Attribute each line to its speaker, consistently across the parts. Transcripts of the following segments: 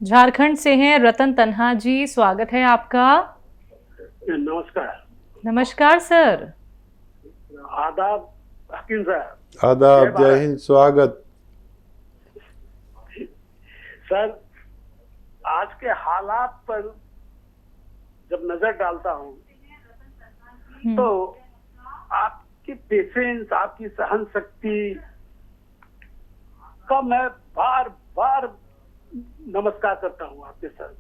Speaker 1: झारखंड से हैं रतन तन्हा जी, स्वागत है आपका।
Speaker 2: नमस्कार।
Speaker 1: नमस्कार सर।
Speaker 2: आदाब हकीम साहब।
Speaker 3: आदाब, जय हिंद, स्वागत।
Speaker 2: सर, आज के हालात पर जब नजर डालता हूँ तो आपकी पेशेंस, आपकी सहन शक्ति का मैं बार बार नमस्कार करता हूँ आपके सर।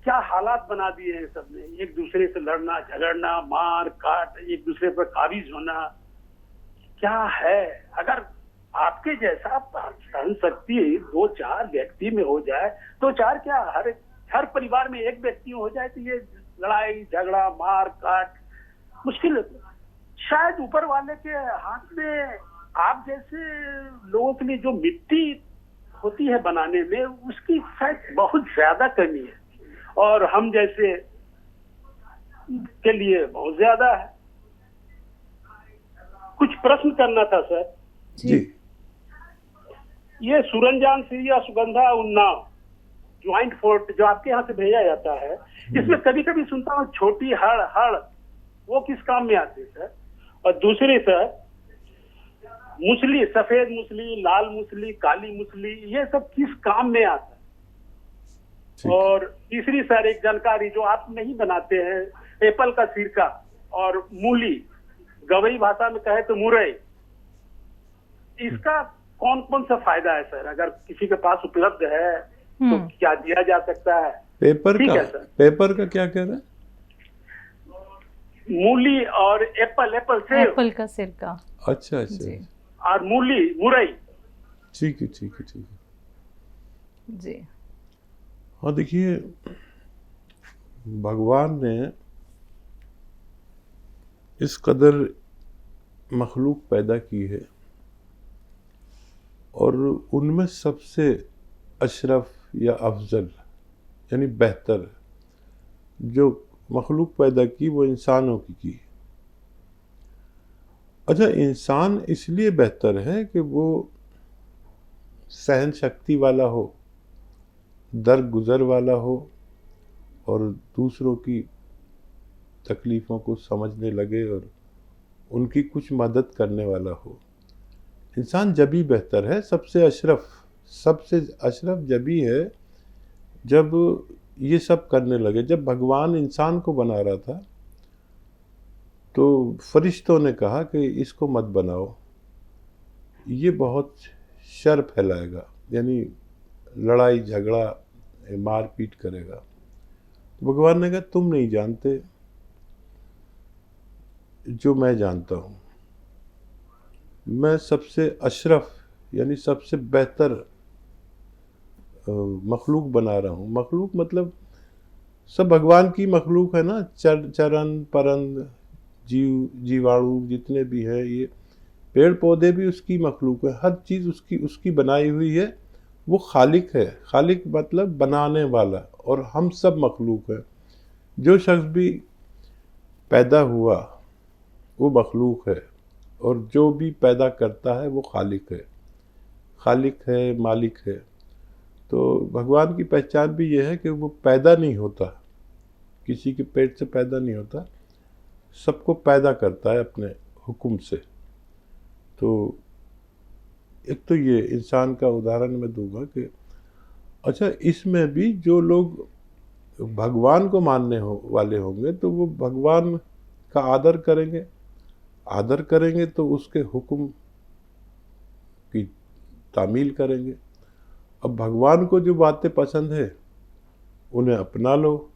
Speaker 2: क्या हालात बना दिए हैं सबने, एक दूसरे से लड़ना झगड़ना, मार काट, एक दूसरे पर काबिज होना। क्या है, अगर आपके जैसा सहन शक्ति दो चार व्यक्ति में हो जाए, दो चार क्या, हर परिवार में एक व्यक्ति हो जाए तो ये लड़ाई झगड़ा मार काट मुश्किल है। शायद ऊपर वाले के हाथ में आप जैसे लोगों के लिए जो मिट्टी होती है बनाने में, उसकी शायद बहुत ज्यादा कमी है और हम जैसे के लिए बहुत ज्यादा है। कुछ प्रश्न करना था सर
Speaker 3: जी।
Speaker 2: ये सुरंजान सीरिया सुगंधा उन्नाव ज्वाइंट फोर्ट जो आपके यहाँ से भेजा जाता है, इसमें कभी कभी सुनता हूँ छोटी हड़ वो किस काम में आती है सर? और दूसरी सर, मूसली, सफेद मूसली, लाल मूसली, काली मूसली, ये सब किस काम में आता है? और तीसरी सर एक जानकारी जो आप नहीं बनाते हैं, एप्पल का सिरका और मूली, गवई भाषा में कहे तो मुरई, इसका कौन कौन सा फायदा है सर? अगर किसी के पास उपलब्ध है तो क्या दिया जा सकता है?
Speaker 3: पेपर
Speaker 2: ठीक
Speaker 3: का
Speaker 2: है सर।
Speaker 3: पेपर का क्या कह रहा है?
Speaker 2: मूली और एप्पल सेब,
Speaker 1: एप्पल का सिरका।
Speaker 3: अच्छा
Speaker 1: जी।
Speaker 2: और मूली मुरई।
Speaker 3: ठीक है।
Speaker 1: जी।
Speaker 3: हाँ, देखिए, भगवान ने इस कदर मखलूक पैदा की है और उनमें सबसे अशरफ या अफजल यानी बेहतर जो मखलूक पैदा की वो इंसानों की। अच्छा, इंसान इसलिए बेहतर है कि वो सहन शक्ति वाला हो, दरगुजर वाला हो और दूसरों की तकलीफ़ों को समझने लगे और उनकी कुछ मदद करने वाला हो। इंसान जभी बेहतर है, सबसे अशरफ जभी है जब ये सब करने लगे। जब भगवान इंसान को बना रहा था तो फरिश्तों ने कहा कि इसको मत बनाओ, ये बहुत शर फैलाएगा, यानी लड़ाई झगड़ा मारपीट करेगा। तो भगवान ने कहा तुम नहीं जानते जो मैं जानता हूँ। मैं सबसे अशरफ यानी सबसे बेहतर मखलूक बना रहा हूँ। मखलूक मतलब सब भगवान की मखलूक है ना, चरण परंद जीवाणु जितने भी हैं, ये पेड़ पौधे भी उसकी मखलूक है, हर चीज़ उसकी बनाई हुई है। वो खालिक है। खालिक मतलब बनाने वाला, और हम सब मखलूक हैं। जो शख्स भी पैदा हुआ वो मखलूक है और जो भी पैदा करता है वो खालिक है, मालिक है। तो भगवान की पहचान भी ये है कि वो पैदा नहीं होता, किसी के पेट से पैदा नहीं होता, सबको पैदा करता है अपने हुक्म से। तो एक तो ये इंसान का उदाहरण मैं दूंगा कि अच्छा, इसमें भी जो लोग भगवान को मानने वाले होंगे तो वो भगवान का आदर करेंगे तो उसके हुक्म की तामील करेंगे। अब भगवान को जो बातें पसंद है उन्हें अपना लो,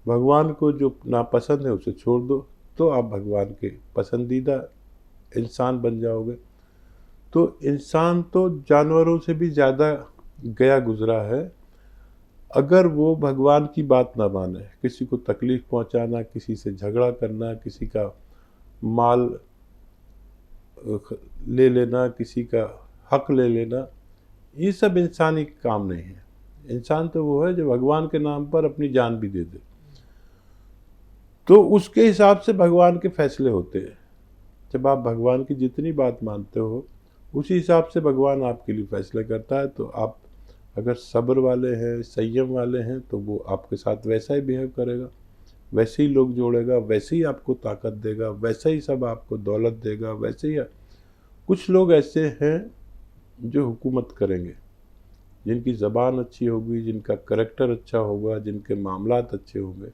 Speaker 3: भगवान को जो नापसंद है उसे छोड़ दो, तो आप भगवान के पसंदीदा इंसान बन जाओगे। तो इंसान तो जानवरों से भी ज़्यादा गया गुजरा है। अगर वो भगवान की बात ना माने, किसी को तकलीफ़ पहुंचाना, किसी से झगड़ा करना, किसी का माल ले लेना, किसी का हक ले लेना, ये सब इंसानी काम नहीं है। इंसान तो वो है जो भगवान के नाम पर अपनी जान भी दे दे। तो उसके हिसाब से भगवान के फैसले होते हैं। जब आप भगवान की जितनी बात मानते हो उसी हिसाब से भगवान आपके लिए फैसले करता है। तो आप अगर सब्र वाले हैं, संयम वाले हैं, तो वो आपके साथ वैसा ही बिहेव करेगा, वैसे ही लोग जोड़ेगा, वैसे ही आपको ताकत देगा, वैसे ही सब आपको दौलत देगा, वैसे ही। कुछ लोग ऐसे हैं जो हुकूमत करेंगे, जिनकी ज़बान अच्छी होगी, जिनका करैक्टर अच्छा होगा, जिनके मामलात अच्छे होंगे।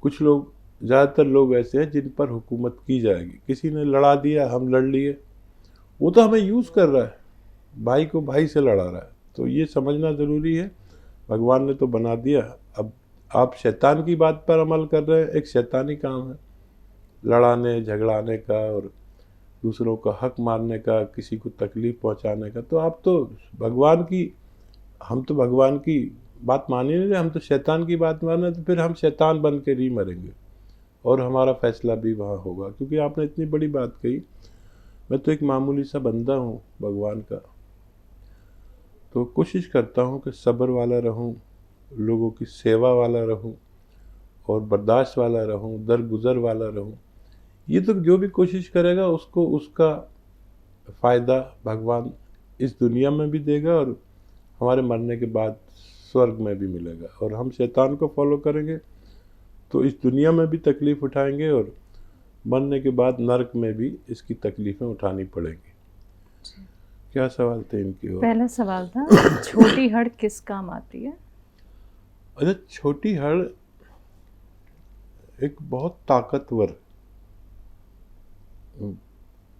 Speaker 3: कुछ लोग, ज़्यादातर लोग ऐसे हैं जिन पर हुकूमत की जाएगी। किसी ने लड़ा दिया, हम लड़ लिए, वो तो हमें यूज़ कर रहा है, भाई को भाई से लड़ा रहा है। तो ये समझना ज़रूरी है, भगवान ने तो बना दिया, अब आप शैतान की बात पर अमल कर रहे हैं। एक शैतानी काम है लड़ाने झगड़ाने का और दूसरों का हक मारने का, किसी को तकलीफ़ पहुंचाने का। तो आप तो भगवान की, हम तो भगवान की बात मान ही नहीं रहे, हम तो शैतान की बात मान रहे। तो फिर हम शैतान बन के ही मरेंगे और हमारा फैसला भी वहाँ होगा। क्योंकि आपने इतनी बड़ी बात कही, मैं तो एक मामूली सा बंदा हूँ भगवान का, तो कोशिश करता हूँ कि सब्र वाला रहूँ, लोगों की सेवा वाला रहूँ और बर्दाश्त वाला रहूँ, दरगुजर वाला रहूँ। ये तो जो भी कोशिश करेगा उसको उसका फ़ायदा भगवान इस दुनिया में भी देगा और हमारे मरने के बाद स्वर्ग में भी मिलेगा। और हम शैतान को फॉलो करेंगे तो इस दुनिया में भी तकलीफ़ उठाएंगे और मरने के बाद नरक में भी इसकी तकलीफ़ें उठानी पड़ेंगी। क्या सवाल थे इनकी ओर?
Speaker 1: पहला सवाल था छोटी हड़ किस काम आती है?
Speaker 3: अच्छा, छोटी हड़ एक बहुत ताकतवर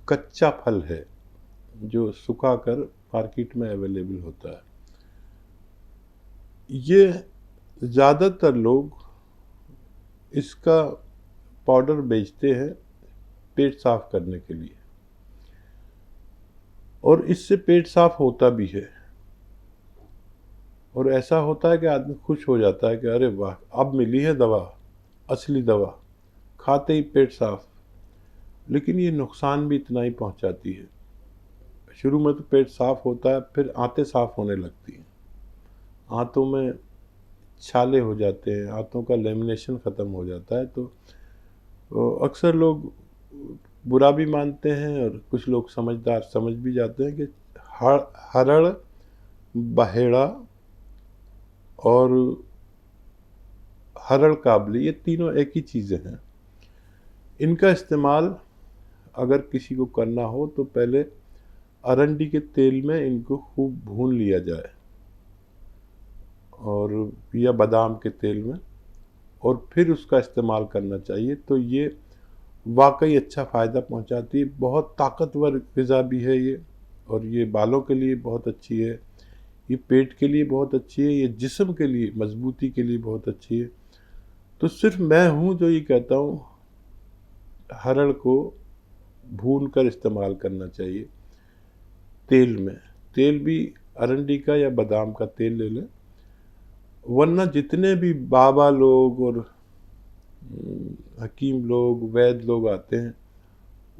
Speaker 3: कच्चा फल है जो सुखाकर मार्केट में अवेलेबल होता है। ये ज़्यादातर लोग इसका पाउडर बेचते हैं पेट साफ करने के लिए, और इससे पेट साफ होता भी है। और ऐसा होता है कि आदमी खुश हो जाता है कि अरे वाह, अब मिली है दवा, असली दवा, खाते ही पेट साफ। लेकिन ये नुकसान भी इतना ही पहुंचाती है। शुरू में तो पेट साफ होता है, फिर आंतें साफ होने लगती हैं, आंतों में छाले हो जाते हैं, आंतों का लेमिनेशन ख़त्म हो जाता है। तो अक्सर लोग बुरा भी मानते हैं और कुछ लोग समझदार समझ भी जाते हैं कि हरड़, बहेड़ा और हरड़ काबली, ये तीनों एक ही चीज़ें हैं। इनका इस्तेमाल अगर किसी को करना हो तो पहले अरंडी के तेल में इनको खूब भून लिया जाए, और या बादाम के तेल में, और फिर उसका इस्तेमाल करना चाहिए। तो ये वाकई अच्छा फ़ायदा पहुंचाती है। बहुत ताकतवर ग़िज़ा भी है ये, और ये बालों के लिए बहुत अच्छी है, ये पेट के लिए बहुत अच्छी है, ये जिस्म के लिए मजबूती के लिए बहुत अच्छी है। तो सिर्फ मैं हूँ जो ये कहता हूँ हरड़ को भून कर इस्तेमाल करना चाहिए तेल में। तेल भी अरंडी का या बादाम का तेल ले लें, वरना जितने भी बाबा लोग और हकीम लोग, वैद लोग आते हैं,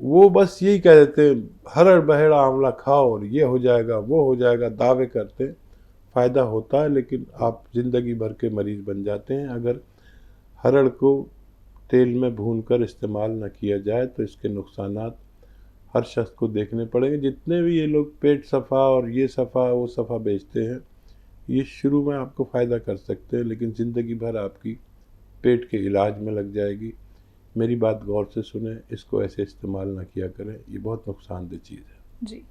Speaker 3: वो बस यही कह देते हैं हरड़ बहेड़ा आंवला खाओ और ये हो जाएगा वो हो जाएगा, दावे करते हैं। फ़ायदा होता है लेकिन आप ज़िंदगी भर के मरीज़ बन जाते हैं अगर हरड़ को तेल में भूनकर इस्तेमाल न किया जाए। तो इसके नुकसानात हर शख्स को देखने पड़ेंगे। जितने भी ये लोग पेट सफ़ा और ये सफ़ा वो सफ़ा बेचते हैं, ये शुरू में आपको फ़ायदा कर सकते हैं, लेकिन ज़िंदगी भर आपकी पेट के इलाज में लग जाएगी। मेरी बात गौर से सुने, इसको ऐसे इस्तेमाल ना किया करें, ये बहुत नुकसानदेह चीज़ है।
Speaker 1: जी,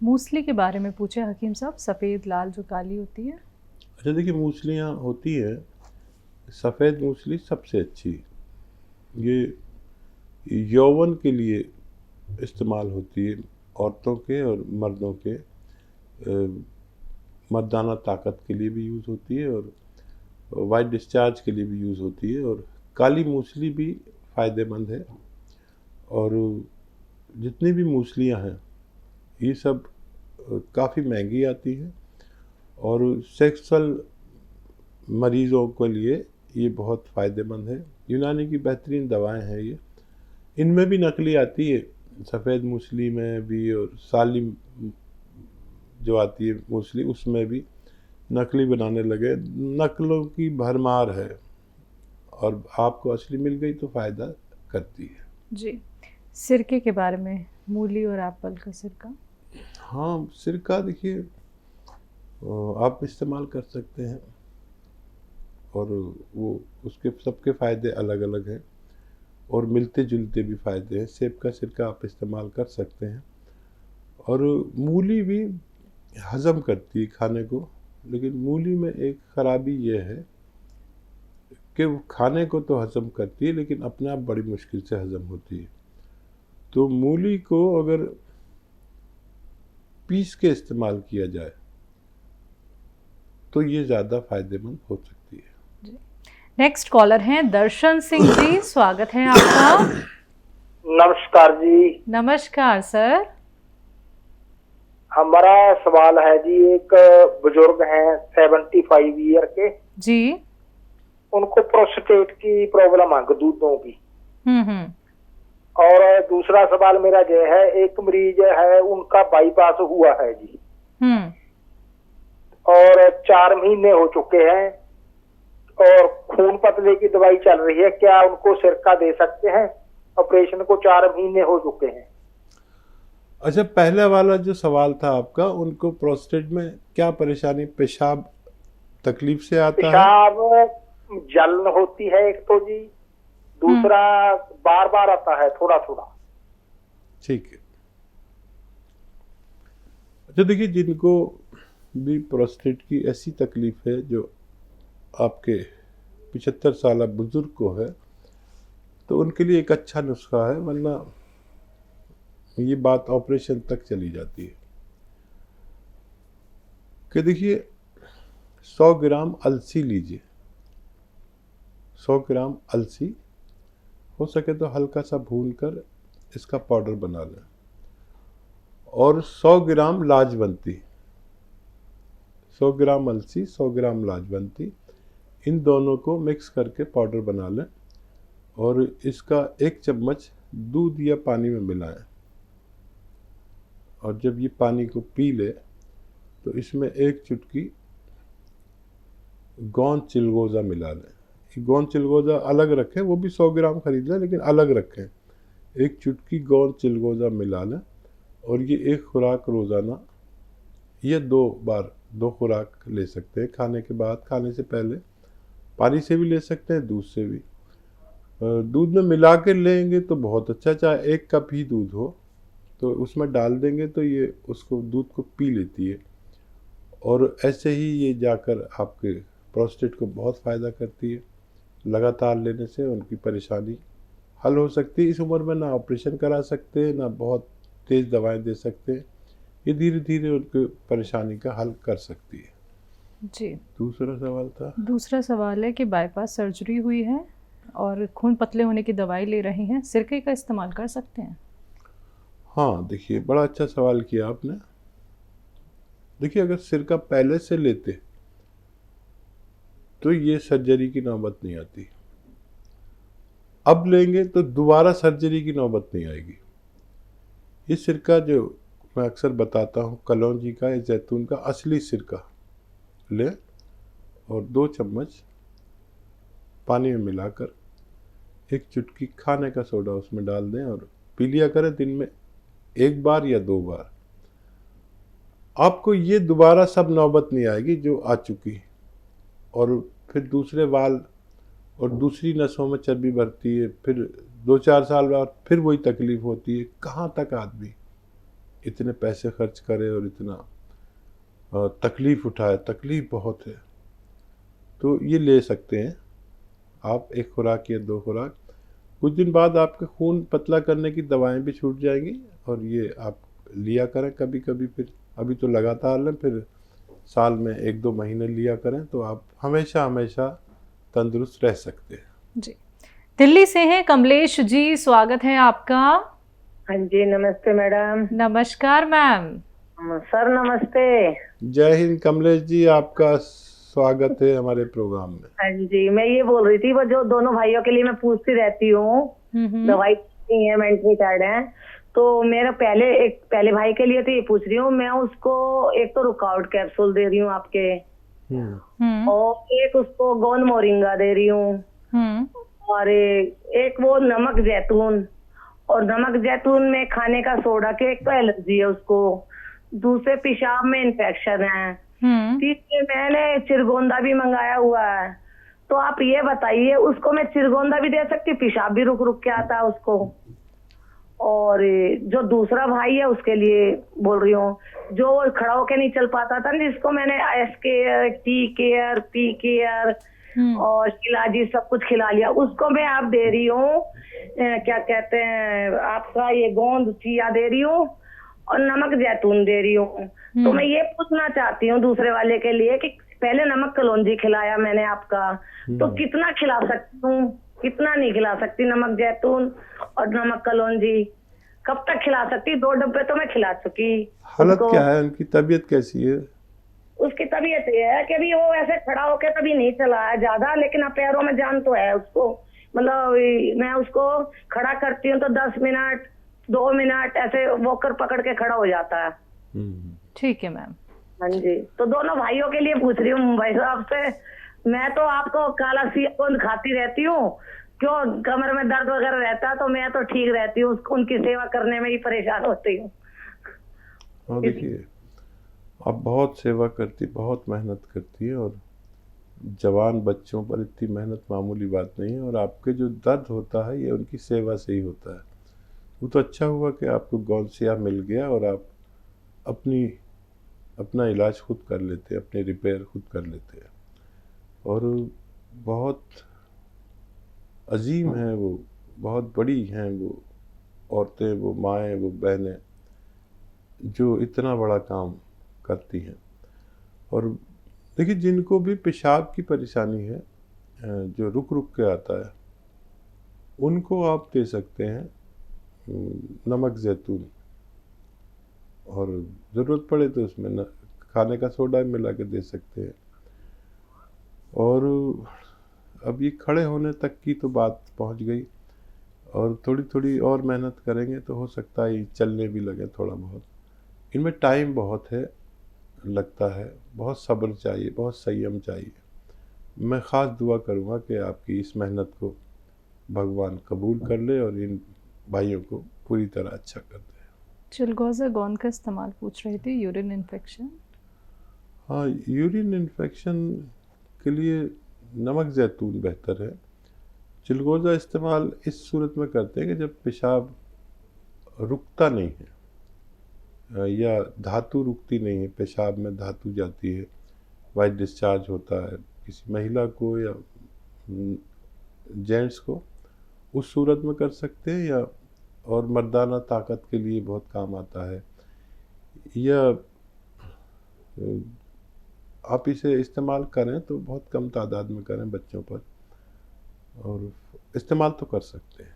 Speaker 1: मूसली के बारे में पूछे हकीम साहब, सफ़ेद लाल जो काली होती है।
Speaker 3: अच्छा देखिए, मूसलियाँ होती हैं, सफ़ेद मूसली सबसे अच्छी, ये यौवन के लिए इस्तेमाल होती है, औरतों के और मर्दों के मर्दाना ताकत के लिए भी यूज़ होती है और वाइट डिस्चार्ज के लिए भी यूज़ होती है। और काली मूसली भी फ़ायदेमंद है। और जितनी भी मूसलियाँ हैं ये सब काफ़ी महंगी आती हैं, और सेक्सुअल मरीज़ों के लिए ये बहुत फ़ायदेमंद है। यूनानी की बेहतरीन दवाएं हैं ये। इनमें भी नकली आती है, सफ़ेद मूसली में भी, और सालिम जो आती है मूसली उसमें भी नकली बनाने लगे। नकलों की भरमार है, और आपको असली मिल गई तो फ़ायदा करती है।
Speaker 1: जी, सिरके के बारे में, मूली और एप्पल का सिरका।
Speaker 3: हाँ, सिरका देखिए आप इस्तेमाल कर सकते हैं। और वो उसके सबके फ़ायदे अलग अलग हैं और मिलते जुलते भी फ़ायदे हैं। सेब का सिरका आप इस्तेमाल कर सकते हैं। और मूली भी हज़म करती है खाने को, लेकिन मूली में एक ख़राबी ये है कि वो खाने को तो हज़म करती है लेकिन अपने आप बड़ी मुश्किल से हज़म होती है। तो मूली को अगर पीस के इस्तेमाल किया जाए तो ये ज़्यादा फ़ायदेमंद हो सकती है।
Speaker 1: नेक्स्ट कॉलर हैं दर्शन सिंह जी, स्वागत है आपका।
Speaker 4: नमस्कार जी।
Speaker 1: नमस्कार सर।
Speaker 4: हमारा सवाल है जी, एक बुजुर्ग हैं 75 ईयर के
Speaker 1: जी।
Speaker 4: उनको प्रोस्टेट की प्रॉब्लम है, दूधों की।
Speaker 1: हम्म।
Speaker 4: और दूसरा सवाल मेरा ये है, एक मरीज है उनका बाईपास हुआ है जी और 4 महीने हो चुके हैं और खून पतले की दवाई चल रही है, क्या उनको सिरका दे सकते हैं? ऑपरेशन को 4 महीने हो चुके हैं।
Speaker 3: अच्छा, पहला वाला जो सवाल था आपका, उनको प्रोस्टेट में क्या परेशानी, पेशाब तकलीफ से आता है?
Speaker 4: पेशाब जलन होती है एक तो जी, दूसरा बार बार आता है थोड़ा थोड़ा।
Speaker 3: ठीक है। अच्छा देखिए, जिनको भी प्रोस्टेट की ऐसी तकलीफ है जो आपके 75 साल बुजुर्ग को है, तो उनके लिए एक अच्छा नुस्खा है, वरना ये बात ऑपरेशन तक चली जाती है। कि देखिए 100 ग्राम अलसी लीजिए, 100 ग्राम अलसी हो सके तो हल्का सा भूनकर इसका पाउडर बना लें। और 100 ग्राम लाजवंती, 100 ग्राम अलसी 100 ग्राम लाजवंती, इन दोनों को मिक्स करके पाउडर बना लें और इसका 1 चम्मच दूध या पानी में मिलाएं। और जब ये पानी को पी ले तो इसमें 1 चुटकी गोंद चिलगोज़ा मिला लें। गोंद चिलगोज़ा अलग रखें, वो भी 100 ग्राम खरीद लें लेकिन अलग रखें। 1 चुटकी गोंद चिलगोज़ा मिला लें और ये 1 खुराक रोज़ाना या 2 बार 2 खुराक ले सकते हैं। खाने के बाद, खाने से पहले पानी से भी ले सकते हैं, दूध से भी। दूध में मिला के लेंगे तो बहुत अच्छा, चाहे 1 कप ही दूध हो तो उसमें डाल देंगे तो ये उसको दूध को पी लेती है। और ऐसे ही ये जाकर आपके प्रोस्टेट को बहुत फ़ायदा करती है। लगातार लेने से उनकी परेशानी हल हो सकती है। इस उम्र में ना ऑपरेशन करा सकते हैं, ना बहुत तेज़ दवाएं दे सकते हैं। ये धीरे धीरे उनकी परेशानी का हल कर सकती है।
Speaker 1: जी।
Speaker 3: दूसरा सवाल था?
Speaker 1: दूसरा सवाल है कि बाईपास सर्जरी हुई है और खून पतले होने की दवाई ले रही हैं, सिरके का इस्तेमाल कर सकते हैं?
Speaker 3: हाँ, देखिए बड़ा अच्छा सवाल किया आपने। देखिए, अगर सिरका पहले से लेते तो ये सर्जरी की नौबत नहीं आती। अब लेंगे तो दोबारा सर्जरी की नौबत नहीं आएगी। ये सिरका जो मैं अक्सर बताता हूँ, कलौंजी का या जैतून का असली सिरका लें और 2 चम्मच पानी में मिलाकर 1 चुटकी खाने का सोडा उसमें डाल दें और पी लिया करें दिन में 1 बार या 2 बार। आपको ये दोबारा सब नौबत नहीं आएगी जो आ चुकी। और फिर दूसरे वाल और दूसरी नसों में चर्बी बढ़ती है, फिर 2-4 साल बाद फिर वही तकलीफ होती है। कहाँ तक आदमी इतने पैसे खर्च करे और इतना तकलीफ़ उठाए? तकलीफ़ बहुत है। तो ये ले सकते हैं आप 1 खुराक या 2 खुराक। कुछ दिन बाद आपके खून पतला करने की दवाएं भी छूट जाएंगी और ये आप लिया करें कभी कभी। फिर अभी तो लगातार लें, फिर साल में 1-2 महीने लिया करें तो आप हमेशा हमेशा तंदुरुस्त रह सकते हैं।
Speaker 1: जी। दिल्ली से हैं कमलेश जी, स्वागत है आपका।
Speaker 5: हाँ जी, नमस्ते मैडम।
Speaker 1: नमस्कार मैम।
Speaker 5: सर नमस्ते।
Speaker 3: जय हिंद कमलेश जी, आपका स्वागत है हमारे प्रोग्राम में।
Speaker 5: हाँ जी, मैं ये बोल रही थी, वो जो दोनों भाइयों के लिए मैं पूछती रहती हूँ, दवाई नहीं है, मेंटली टायर्ड है, तो मेरा पहले भाई के लिए तो ये पूछ रही हूँ मैं, उसको एक तो रुकावट कैप्सूल दे रही हूँ आपके और एक उसको गोंद मोरिंगा दे रही हूँ और एक वो नमक जैतून, और नमक जैतून में खाने का सोडा के एक तो एलर्जी है उसको, दूसरे पेशाब में इन्फेक्शन है, तीसरे मैंने चिरगोंदा भी मंगाया हुआ है। तो आप ये बताइए, उसको मैं चिरगोंदा भी दे सकती, पेशाब भी रुक रुक के आता है उसको। और जो दूसरा भाई है उसके लिए बोल रही हूँ, जो खड़ा होके नहीं चल पाता था, जिसको मैंने S care, tea care, P care और शिलाजी सब कुछ खिला लिया, उसको मैं आप दे रही हूँ क्या कहते हैं आपका ये गोंद चिया दे रही हूँ और नमक जैतून दे रही हूँ। तो मैं ये पूछना चाहती हूँ दूसरे वाले के लिए कि पहले नमक कलौंजी खिलाया मैंने आपका, तो कितना खिला सकती हूँ, कितना नहीं खिला सकती नमक जैतून और नमक कलौंजी, कब तक खिला सकती? 2 डब्बे तो मैं खिला चुकी।
Speaker 3: हालत क्या है उनकी, तबीयत कैसी है?
Speaker 5: उसकी तबीयत ये है कि अभी वो ऐसे खड़ा होके कभी नहीं चला है ज्यादा, लेकिन अब पैरों में जान तो है उसको। मतलब मैं उसको खड़ा करती हूँ तो 10 मिनट 2 मिनट ऐसे वॉकर पकड़ के खड़ा हो जाता है।
Speaker 1: ठीक है मैम।
Speaker 5: हाँ जी, तो दोनों भाइयों के लिए पूछ रही हूँ मुंबई साहब से। मैं तो आपको काला सियाकुंद खाती रहती हूँ, क्यों कमर में दर्द वगैरह रहता है तो मैं तो ठीक रहती हूँ, उनकी सेवा करने में ही परेशान होती हूँ।
Speaker 3: हाँ देखिए, आप बहुत सेवा करती, बहुत मेहनत करती है, और जवान बच्चों पर इतनी मेहनत मामूली बात नहीं है, और आपके जो दर्द होता है ये उनकी सेवा से ही होता है। वो तो अच्छा हुआ कि आपको गौनसिया मिल गया और आप अपना इलाज खुद कर लेते हैं, अपने रिपेयर खुद कर लेते हैं। और बहुत अजीम हैं वो, बहुत बड़ी हैं वो औरतें, वो माएँ, वो बहनें जो इतना बड़ा काम करती हैं। और देखिए, जिनको भी पेशाब की परेशानी है जो रुक रुक के आता है, उनको आप दे सकते हैं नमक जैतून, और ज़रूरत पड़े तो उसमें खाने का सोडा मिला के दे सकते हैं। और अब ये खड़े होने तक की तो बात पहुंच गई, और थोड़ी थोड़ी और मेहनत करेंगे तो हो सकता है चलने भी लगे थोड़ा बहुत। इनमें टाइम बहुत है, लगता है, बहुत सब्र चाहिए, बहुत संयम चाहिए। मैं ख़ास दुआ करूँगा कि आपकी इस मेहनत को भगवान कबूल कर ले और इन भाइयों को पूरी तरह अच्छा कर दे।
Speaker 1: चिलगोज़ा गोंद का इस्तेमाल पूछ रही थी, यूरिन इन्फेक्शन।
Speaker 3: हाँ, यूरिन इन्फेक्शन के लिए नमक जैतून बेहतर है। चिलगोज़ा इस्तेमाल इस सूरत में करते हैं कि जब पेशाब रुकता नहीं है या धातु रुकती नहीं है, पेशाब में धातु जाती है, वाइट डिस्चार्ज होता है किसी महिला को या जेंट्स को, उस सूरत में कर सकते हैं। या और मर्दाना ताकत के लिए बहुत काम आता है। या आप इसे इस्तेमाल करें तो बहुत कम तादाद में करें बच्चों पर, और इस्तेमाल तो कर सकते हैं।